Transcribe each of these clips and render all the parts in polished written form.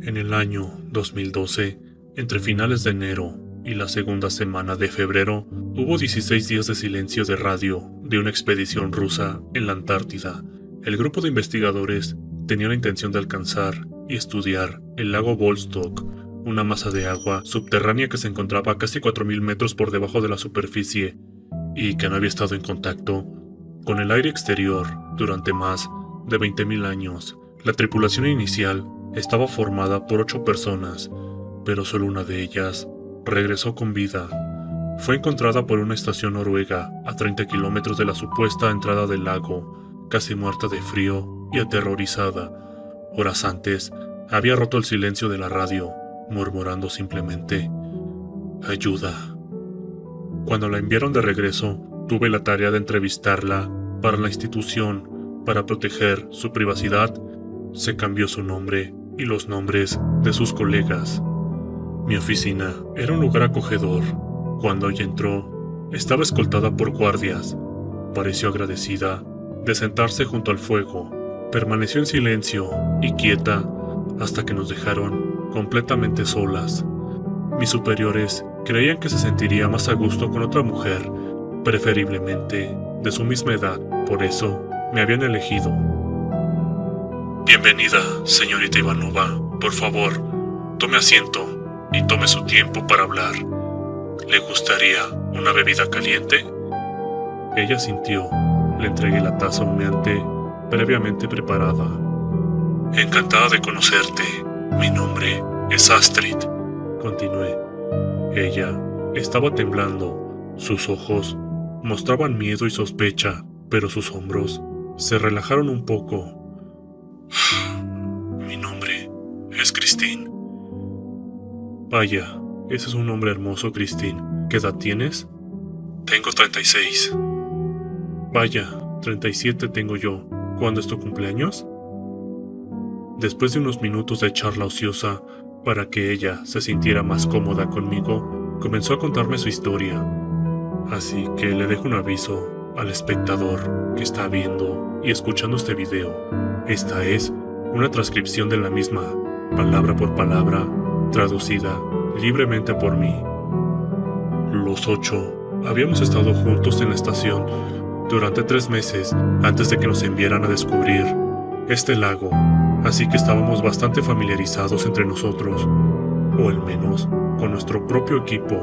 En el año 2012, entre finales de enero y la segunda semana de febrero, hubo 16 días de silencio de radio de una expedición rusa en la Antártida. El grupo de investigadores tenía la intención de alcanzar y estudiar el lago Vostok, una masa de agua subterránea que se encontraba a casi 4.000 metros por debajo de la superficie y que no había estado en contacto con el aire exterior durante más de 20.000 años. La tripulación inicial estaba formada por 8 personas, pero solo una de ellas regresó con vida. Fue encontrada por una estación noruega a 30 kilómetros de la supuesta entrada del lago, casi muerta de frío y aterrorizada. Horas antes, había roto el silencio de la radio, murmurando simplemente: «Ayuda». Cuando la enviaron de regreso, tuve la tarea de entrevistarla para la institución. Para proteger su privacidad, se cambió su nombre y los nombres de sus colegas. Mi oficina era un lugar acogedor. Cuando ella entró, estaba escoltada por guardias. Pareció agradecida de sentarse junto al fuego. Permaneció en silencio y quieta hasta que nos dejaron completamente solas. Mis superiores creían que se sentiría más a gusto con otra mujer, preferiblemente de su misma edad. Por eso me habían elegido. «Bienvenida, señorita Ivanova. Por favor, tome asiento y tome su tiempo para hablar. ¿Le gustaría una bebida caliente?». Ella sintió. Le entregué la taza humeante previamente preparada. «Encantada de conocerte. Mi nombre es Astrid», continué. Ella estaba temblando. Sus ojos mostraban miedo y sospecha, pero sus hombros se relajaron un poco. «Mi nombre es Christine». «Vaya, ese es un nombre hermoso, Christine. ¿Qué edad tienes?». «Tengo 36». «Vaya, 37 tengo yo. ¿Cuándo es tu cumpleaños?». Después de unos minutos de charla ociosa, para que ella se sintiera más cómoda conmigo, comenzó a contarme su historia. Así que le dejo un aviso al espectador que está viendo y escuchando este video. Esta es una transcripción de la misma, palabra por palabra, traducida libremente por mí. Los 8 habíamos estado juntos en la estación durante 3 meses antes de que nos enviaran a descubrir este lago, así que estábamos bastante familiarizados entre nosotros, o al menos con nuestro propio equipo.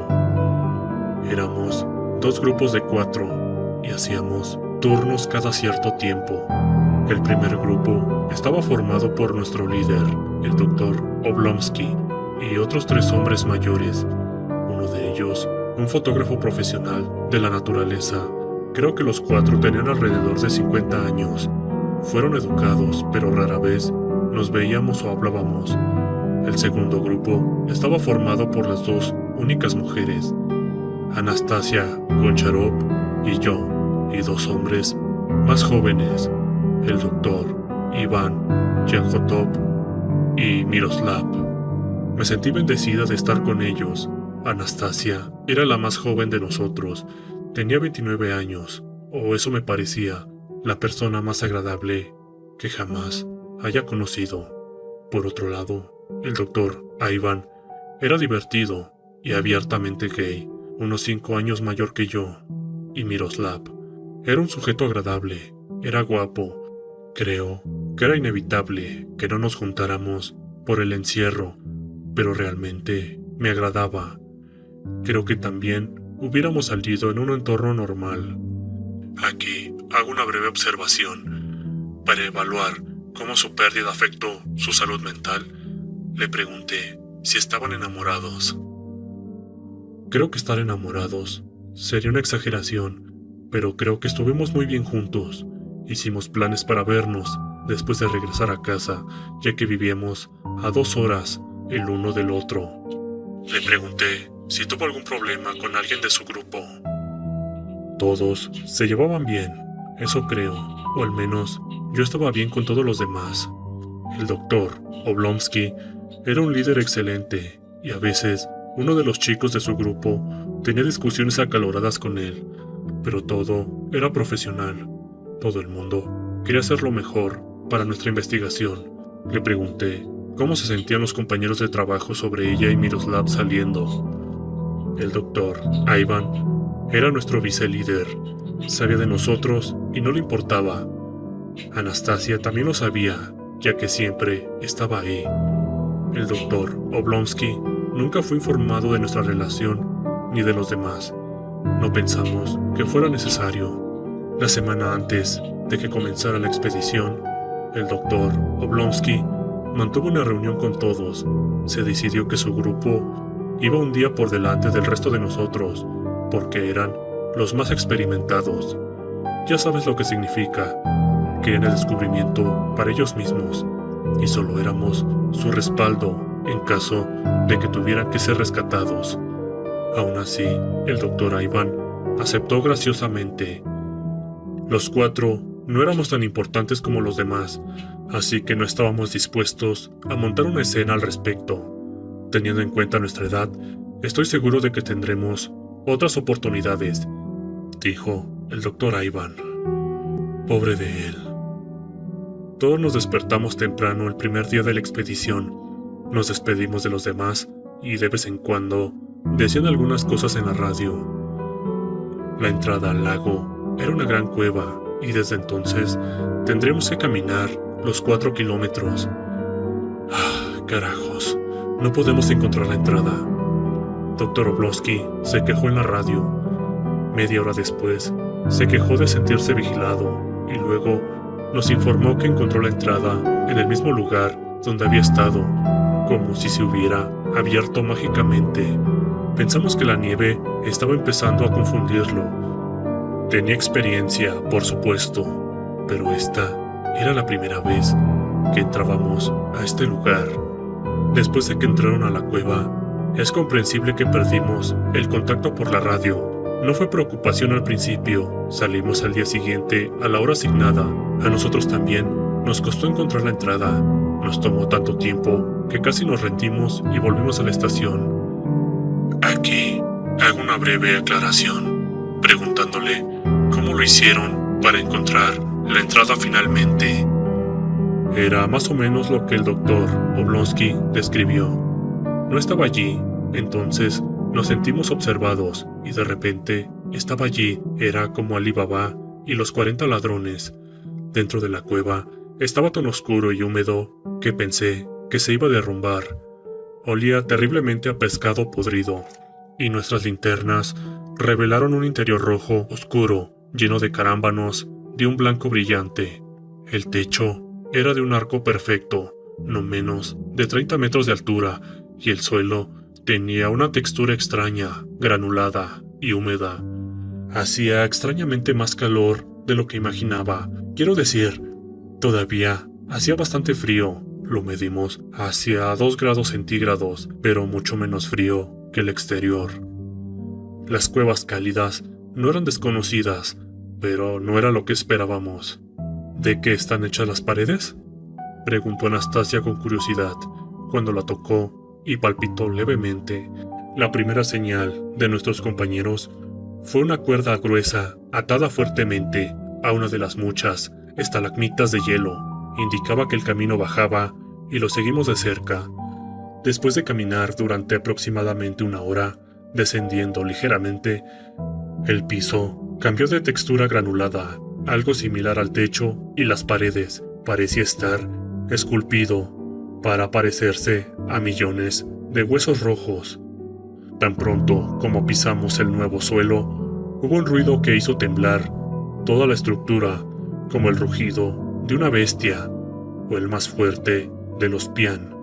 Éramos 2 grupos de 4 y hacíamos turnos cada cierto tiempo. El primer grupo estaba formado por nuestro líder, el Dr. Oblonsky, y otros 3 hombres mayores. Uno de ellos, un fotógrafo profesional de la naturaleza. Creo que los 4 tenían alrededor de 50 años. Fueron educados, pero rara vez nos veíamos o hablábamos. El segundo grupo estaba formado por las 2 únicas mujeres, Anastasia Goncharov y yo, y 2 hombres más jóvenes, el doctor Iván Yanjotov y Miroslav. Me sentí bendecida de estar con ellos. Anastasia era la más joven de nosotros, tenía 29 años, o eso me parecía, la persona más agradable que jamás haya conocido. Por otro lado, el doctor Ivan era divertido y abiertamente gay, unos 5 años mayor que yo, y Miroslav era un sujeto agradable, era guapo. Creo que era inevitable que no nos juntáramos por el encierro, pero realmente me agradaba. Creo que también hubiéramos salido en un entorno normal. Aquí hago una breve observación. Para evaluar cómo su pérdida afectó su salud mental, le pregunté si estaban enamorados. Creo que estar enamorados sería una exageración, pero creo que estuvimos muy bien juntos. Hicimos planes para vernos después de regresar a casa, ya que vivíamos a 2 horas el uno del otro. Le pregunté si tuvo algún problema con alguien de su grupo. Todos se llevaban bien, eso creo, o al menos yo estaba bien con todos los demás. El doctor Oblonsky era un líder excelente y a veces uno de los chicos de su grupo tenía discusiones acaloradas con él, pero todo era profesional. Todo el mundo quería hacer lo mejor para nuestra investigación. Le pregunté cómo se sentían los compañeros de trabajo sobre ella y Miroslav saliendo. El doctor, Ivan, era nuestro vicelíder. Sabía de nosotros y no le importaba. Anastasia también lo sabía, ya que siempre estaba ahí. El doctor Oblonsky nunca fue informado de nuestra relación ni de los demás. No pensamos que fuera necesario. La semana antes de que comenzara la expedición, el doctor Oblonsky mantuvo una reunión con todos. Se decidió que su grupo iba un día por delante del resto de nosotros, porque eran los más experimentados. Ya sabes lo que significa. Querían el descubrimiento para ellos mismos, y solo éramos su respaldo en caso de que tuvieran que ser rescatados. Aún así, el doctor Ivan aceptó graciosamente. Los 4 no éramos tan importantes como los demás, así que no estábamos dispuestos a montar una escena al respecto. Teniendo en cuenta nuestra edad, estoy seguro de que tendremos otras oportunidades, dijo el doctor Ivan. Pobre de él. Todos nos despertamos temprano el primer día de la expedición. Nos despedimos de los demás y de vez en cuando decían algunas cosas en la radio. La entrada al lago era una gran cueva y desde entonces tendríamos que caminar los 4 kilómetros. Carajos, no podemos encontrar la entrada. Dr. Oblonsky se quejó en la radio. Media hora después, se quejó de sentirse vigilado y luego nos informó que encontró la entrada en el mismo lugar donde había estado, como si se hubiera abierto mágicamente. Pensamos que la nieve estaba empezando a confundirlo. Tenía experiencia, por supuesto, pero esta era la primera vez que entrábamos a este lugar. Después de que entraron a la cueva, es comprensible que perdimos el contacto por la radio. No fue preocupación al principio. Salimos al día siguiente a la hora asignada. A nosotros también nos costó encontrar la entrada. Nos tomó tanto tiempo que casi nos rendimos y volvimos a la estación. Aquí hago una breve aclaración, preguntándole cómo lo hicieron para encontrar la entrada finalmente. Era más o menos lo que el doctor Oblonsky describió. No estaba allí, entonces nos sentimos observados y de repente estaba allí. Era como Ali Baba y los 40 ladrones. Dentro de la cueva estaba tan oscuro y húmedo que pensé que se iba a derrumbar. Olía terriblemente a pescado podrido y nuestras linternas revelaron un interior rojo oscuro lleno de carámbanos de un blanco brillante. El techo era de un arco perfecto, no menos de 30 metros de altura, y el suelo tenía una textura extraña, granulada y húmeda. Hacía extrañamente más calor de lo que imaginaba. Quiero decir, todavía hacía bastante frío. Lo medimos hacia 2 grados centígrados, pero mucho menos frío que el exterior. Las cuevas cálidas no eran desconocidas, pero no era lo que esperábamos. ¿De qué están hechas las paredes?, preguntó Anastasia con curiosidad, cuando la tocó y palpitó levemente. La primera señal de nuestros compañeros fue una cuerda gruesa atada fuertemente a una de las muchas estalagmitas de hielo. Indicaba que el camino bajaba y lo seguimos de cerca. Después de caminar durante aproximadamente 1 hora, descendiendo ligeramente, el piso cambió de textura granulada, algo similar al techo, y las paredes parecía estar esculpido para parecerse a millones de huesos rojos. Tan pronto como pisamos el nuevo suelo, hubo un ruido que hizo temblar toda la estructura, como el rugido de una bestia o el más fuerte de los pian.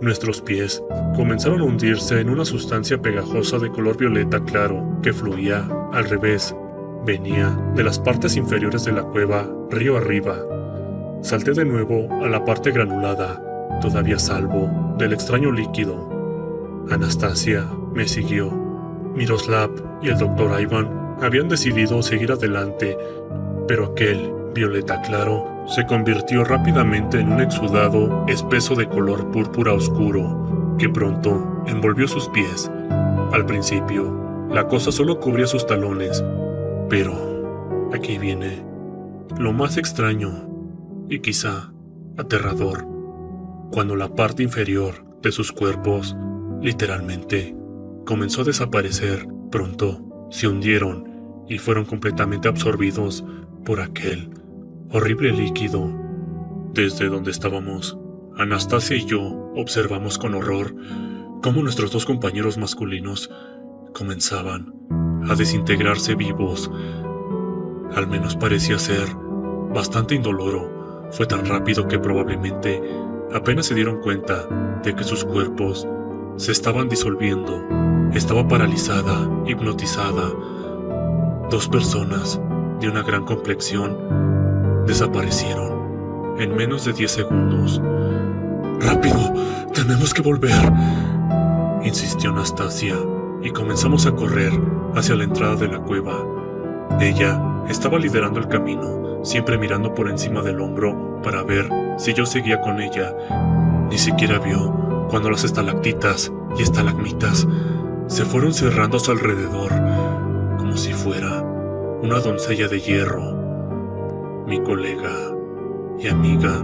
Nuestros pies comenzaron a hundirse en una sustancia pegajosa de color violeta claro que fluía al revés. Venía de las partes inferiores de la cueva río arriba. Salté de nuevo a la parte granulada, todavía salvo del extraño líquido. Anastasia me siguió. Miroslav y el doctor Ivan habían decidido seguir adelante, pero aquel violeta claro se convirtió rápidamente en un exudado espeso de color púrpura oscuro que pronto envolvió sus pies. Al principio, la cosa solo cubría sus talones, pero aquí viene lo más extraño y quizá aterrador. cuando la parte inferior de sus cuerpos, literalmente, comenzó a desaparecer. Pronto se hundieron y fueron completamente absorbidos por aquel horrible líquido. Desde donde estábamos, Anastasia y yo observamos con horror cómo nuestros dos compañeros masculinos comenzaban a desintegrarse vivos. Al menos parecía ser bastante indoloro. Fue tan rápido que probablemente apenas se dieron cuenta de que sus cuerpos se estaban disolviendo. Estaba paralizada, hipnotizada. Dos personas de una gran complexión desaparecieron en menos de 10 segundos. «¡Rápido! ¡Tenemos que volver!», insistió Anastasia, y comenzamos a correr hacia la entrada de la cueva. Ella estaba liderando el camino, siempre mirando por encima del hombro para ver si yo seguía con ella. Ni siquiera vio cuando las estalactitas y estalagmitas se fueron cerrando a su alrededor, como si fuera una doncella de hierro. Mi colega y amiga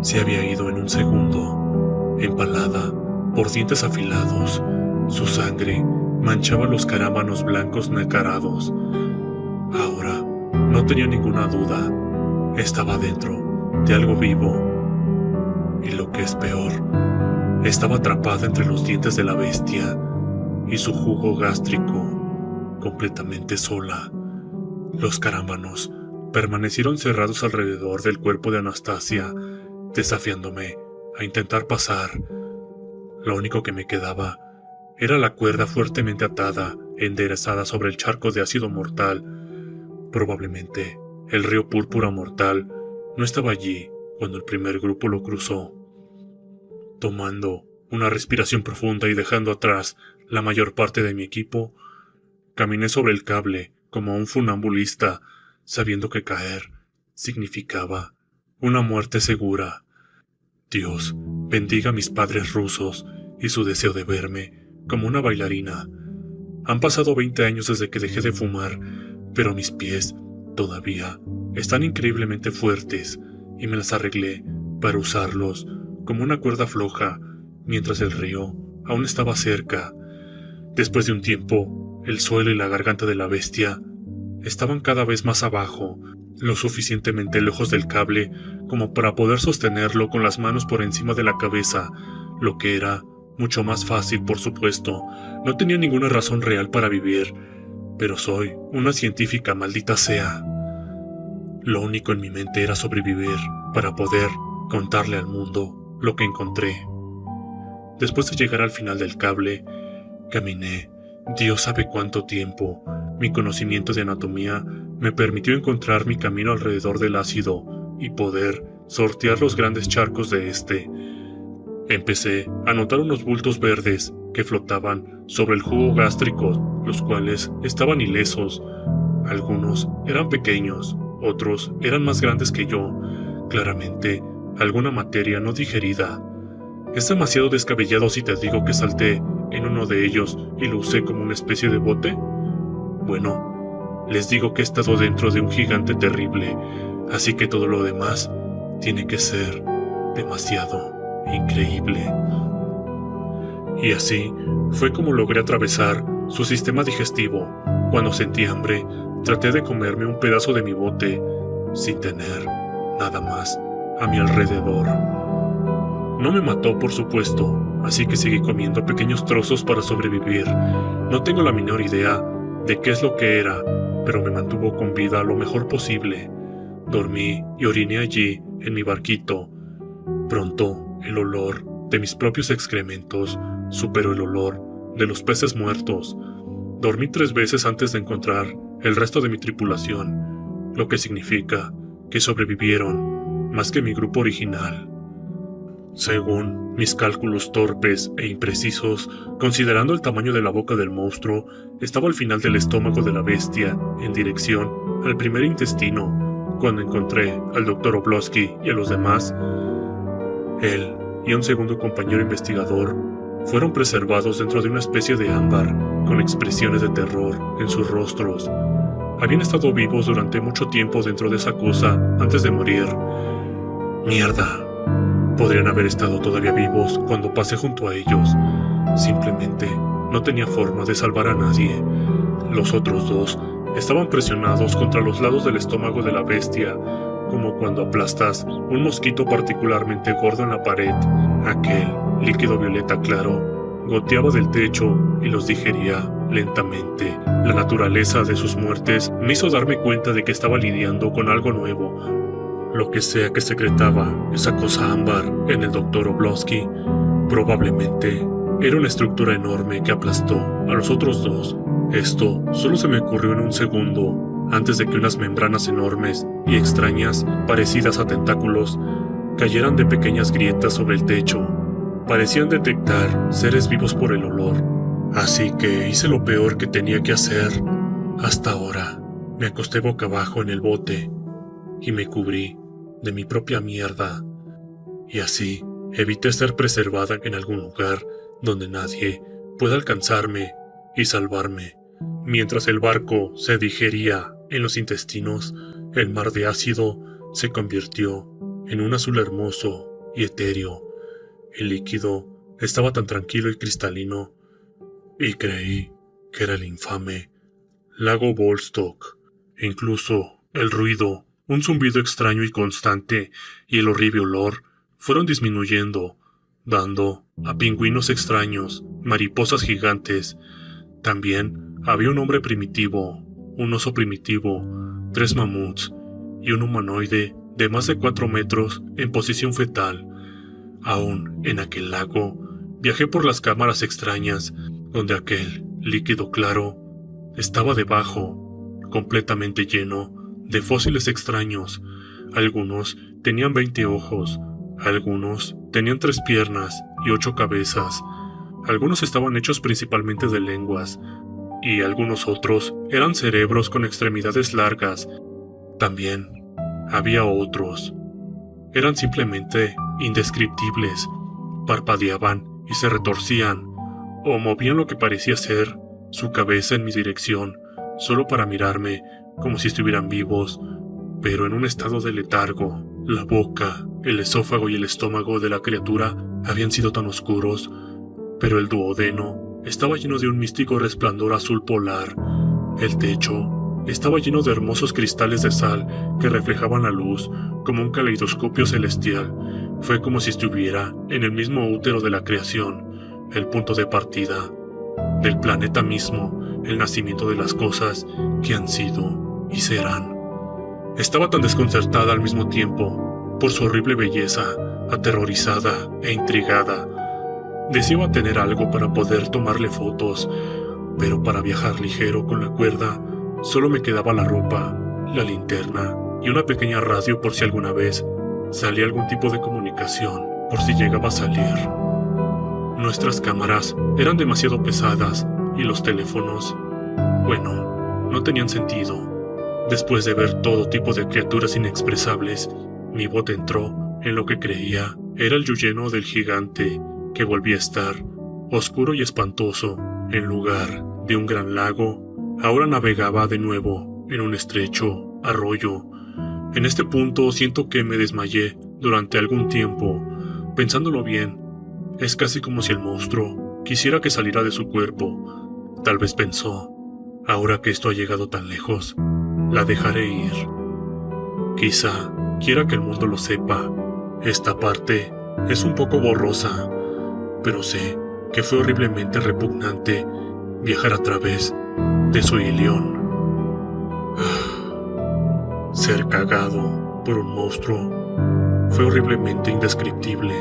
se había ido en un segundo, empalada por dientes afilados. Su sangre manchaba los carámbanos blancos nacarados. Ahora no tenía ninguna duda, estaba dentro de algo vivo. Y lo que es peor, estaba atrapada entre los dientes de la bestia y su jugo gástrico, completamente sola. Los carámbanos permanecieron cerrados alrededor del cuerpo de Anastasia, desafiándome a intentar pasar. Lo único que me quedaba era la cuerda fuertemente atada, enderezada sobre el charco de ácido mortal. Probablemente el río púrpura mortal no estaba allí cuando el primer grupo lo cruzó. Tomando una respiración profunda y dejando atrás la mayor parte de mi equipo, caminé sobre el cable como un funambulista, sabiendo que caer significaba una muerte segura. Dios bendiga a mis padres rusos y su deseo de verme como una bailarina. Han pasado 20 años desde que dejé de fumar, pero mis pies todavía están increíblemente fuertes y me las arreglé para usarlos como una cuerda floja mientras el río aún estaba cerca. Después de un tiempo, el suelo y la garganta de la bestia estaban cada vez más abajo, lo suficientemente lejos del cable como para poder sostenerlo con las manos por encima de la cabeza, lo que era mucho más fácil, por supuesto. No tenía ninguna razón real para vivir, pero soy una científica, maldita sea. Lo único en mi mente era sobrevivir para poder contarle al mundo lo que encontré. Después de llegar al final del cable, caminé Dios sabe cuánto tiempo. Mi conocimiento de anatomía me permitió encontrar mi camino alrededor del ácido y poder sortear los grandes charcos de este. Empecé a notar unos bultos verdes que flotaban sobre el jugo gástrico, los cuales estaban ilesos. Algunos eran pequeños, otros eran más grandes que yo. Claramente, alguna materia no digerida. Es demasiado descabellado si te digo que salté en uno de ellos y lo usé como una especie de bote. Bueno, les digo que he estado dentro de un gigante terrible, así que todo lo demás tiene que ser demasiado increíble. Y así fue como logré atravesar su sistema digestivo. Cuando sentí hambre, traté de comerme un pedazo de mi bote, sin tener nada más a mi alrededor. No me mató, por supuesto, así que seguí comiendo pequeños trozos para sobrevivir. No tengo la menor idea de qué es lo que era, pero me mantuvo con vida lo mejor posible. Dormí y oriné allí, en mi barquito. Pronto, el olor de mis propios excrementos superó el olor de los peces muertos. Dormí 3 veces antes de encontrar el resto de mi tripulación, lo que significa que sobrevivieron más que mi grupo original. Según mis cálculos torpes e imprecisos, considerando el tamaño de la boca del monstruo, estaba al final del estómago de la bestia, en dirección al primer intestino. Cuando encontré al Dr. Oblonsky y a los demás, él y un segundo compañero investigador fueron preservados dentro de una especie de ámbar, con expresiones de terror en sus rostros. Habían estado vivos durante mucho tiempo dentro de esa cosa antes de morir. ¡Mierda! Podrían haber estado todavía vivos cuando pasé junto a ellos. Simplemente no tenía forma de salvar a nadie. Los otros dos estaban presionados contra los lados del estómago de la bestia, como cuando aplastas un mosquito particularmente gordo en la pared. Aquel líquido violeta claro goteaba del techo y los digería lentamente. La naturaleza de sus muertes me hizo darme cuenta de que estaba lidiando con algo nuevo. Lo que sea que secretaba esa cosa ámbar en el Dr. Oblonsky probablemente era una estructura enorme que aplastó a los otros dos. Esto solo se me ocurrió en un segundo, antes de que unas membranas enormes y extrañas, parecidas a tentáculos, cayeran de pequeñas grietas sobre el techo. Parecían detectar seres vivos por el olor. Así que hice lo peor que tenía que hacer hasta ahora. Me acosté boca abajo en el bote y me cubrí de mi propia mierda. Y así evité ser preservada en algún lugar donde nadie pueda alcanzarme y salvarme. Mientras el barco se digería en los intestinos, el mar de ácido se convirtió en un azul hermoso y etéreo. El líquido estaba tan tranquilo y cristalino, y creí que era el infame lago Vostok. Incluso el ruido, un zumbido extraño y constante, y el horrible olor fueron disminuyendo, dando a pingüinos extraños, mariposas gigantes. También había un hombre primitivo, un oso primitivo, 3 mamuts y un humanoide de más de 4 metros en posición fetal. Aún en aquel lago, viajé por las cámaras extrañas, donde aquel líquido claro estaba debajo, completamente lleno de fósiles extraños. Algunos tenían 20 ojos, algunos tenían 3 piernas y 8 cabezas. Algunos estaban hechos principalmente de lenguas, y algunos otros eran cerebros con extremidades largas. También había otros. Eran simplemente indescriptibles. Parpadeaban y se retorcían, o movían lo que parecía ser su cabeza en mi dirección, solo para mirarme como si estuvieran vivos, pero en un estado de letargo. La boca, el esófago y el estómago de la criatura habían sido tan oscuros, pero el duodeno estaba lleno de un místico resplandor azul polar. El techo estaba lleno de hermosos cristales de sal que reflejaban la luz como un caleidoscopio celestial. Fue como si estuviera en el mismo útero de la creación, el punto de partida del planeta mismo, el nacimiento de las cosas que han sido y serán. Estaba tan desconcertada al mismo tiempo por su horrible belleza, aterrorizada e intrigada. Deseaba tener algo para poder tomarle fotos, pero para viajar ligero con la cuerda solo me quedaba la ropa, la linterna y una pequeña radio por si alguna vez salía algún tipo de comunicación, por si llegaba a salir. Nuestras cámaras eran demasiado pesadas y los teléfonos, bueno, no tenían sentido. Después de ver todo tipo de criaturas inexpresables, mi bote entró en lo que creía era el yuyeno del gigante, que volvía a estar oscuro y espantoso. En lugar de un gran lago, ahora navegaba de nuevo en un estrecho arroyo. En este punto siento que me desmayé durante algún tiempo. Pensándolo bien, es casi como si el monstruo quisiera que saliera de su cuerpo. Tal vez pensó, ahora que esto ha llegado tan lejos, la dejaré ir. Quizá quiera que el mundo lo sepa. Esta parte es un poco borrosa, pero sé que fue horriblemente repugnante viajar a través de su ilión. Ser cagado por un monstruo fue horriblemente indescriptible,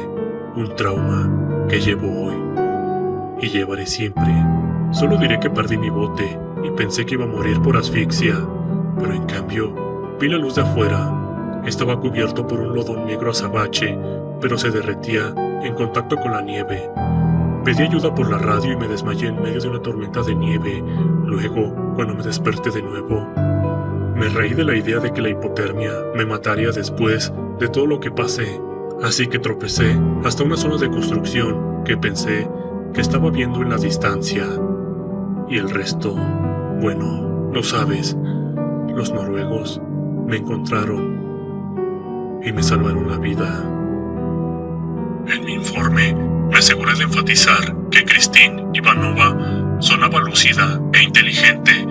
un trauma que llevo hoy y llevaré siempre. Solo diré que perdí mi bote y pensé que iba a morir por asfixia, pero en cambio vi la luz de afuera. Estaba cubierto por un lodo negro azabache, pero se derretía en contacto con la nieve. Pedí ayuda por la radio y me desmayé en medio de una tormenta de nieve. Luego, cuando me desperté de nuevo, me reí de la idea de que la hipotermia me mataría después de todo lo que pasé. Así que tropecé hasta una zona de construcción que pensé que estaba viendo en la distancia. Y el resto, bueno, lo sabes. Los noruegos me encontraron y me salvaron la vida. En mi informe, me aseguré de enfatizar que Christine Ivanova sonaba lúcida e inteligente.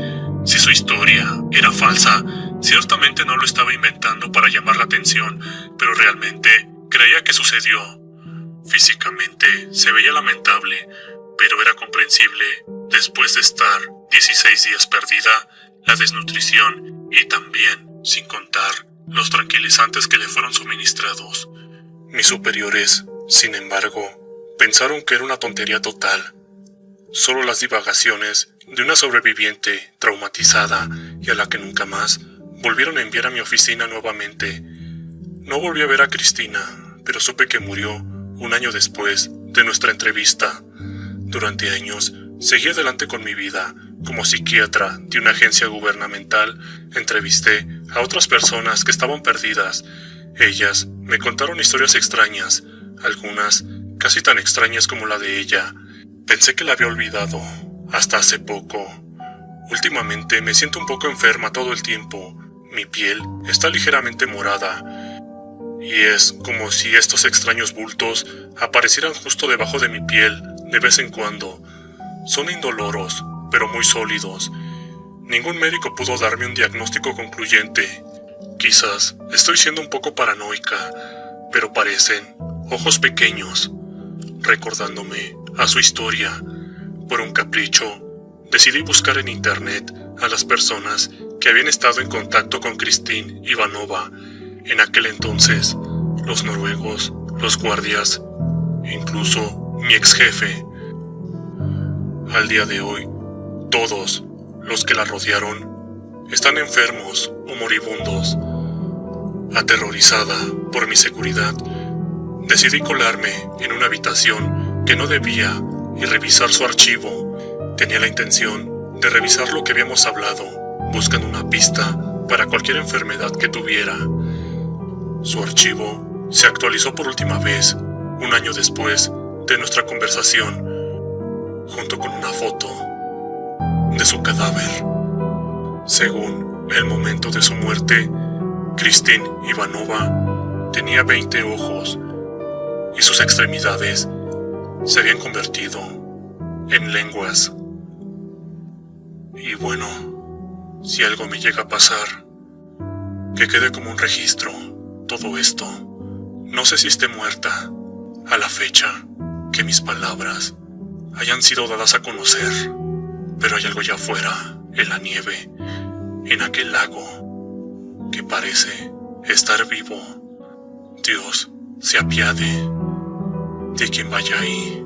Si su historia era falsa, ciertamente no lo estaba inventando para llamar la atención, pero realmente creía que sucedió. Físicamente se veía lamentable, pero era comprensible después de estar 16 días perdida, la desnutrición y también, sin contar, los tranquilizantes que le fueron suministrados. Mis superiores, sin embargo, pensaron que era una tontería total. Solo las divagaciones de una sobreviviente traumatizada y a la que nunca más volvieron a enviar a mi oficina nuevamente. No volví a ver a Cristina, pero supe que murió un año después de nuestra entrevista. Durante años, seguí adelante con mi vida. Como psiquiatra de una agencia gubernamental, entrevisté a otras personas que estaban perdidas. Ellas me contaron historias extrañas, algunas casi tan extrañas como la de ella. Pensé que la había olvidado, hasta hace poco. Últimamente me siento un poco enferma todo el tiempo. Mi piel está ligeramente morada. Y es como si estos extraños bultos aparecieran justo debajo de mi piel de vez en cuando. Son indoloros, pero muy sólidos. Ningún médico pudo darme un diagnóstico concluyente. Quizás estoy siendo un poco paranoica, pero parecen ojos pequeños, recordándome a su historia. Por un capricho, decidí buscar en internet a las personas que habían estado en contacto con Christine Ivanova. En aquel entonces, los noruegos, los guardias, incluso mi ex jefe. Al día de hoy, todos los que la rodearon están enfermos o moribundos. Aterrorizada por mi seguridad, decidí colarme en una habitación que no debía y revisar su archivo. Tenía la intención de revisar lo que habíamos hablado, buscando una pista para cualquier enfermedad que tuviera. Su archivo se actualizó por última vez un año después de nuestra conversación, junto con una foto de su cadáver. Según el momento de su muerte, Christine Ivanova tenía 20 ojos y sus extremidades se habían convertido en lenguas. Y bueno, si algo me llega a pasar, que quede como un registro todo esto. No sé si esté muerta a la fecha que mis palabras hayan sido dadas a conocer, pero hay algo allá afuera, en la nieve, en aquel lago, que parece estar vivo. Dios se apiade de quien vaya ahí.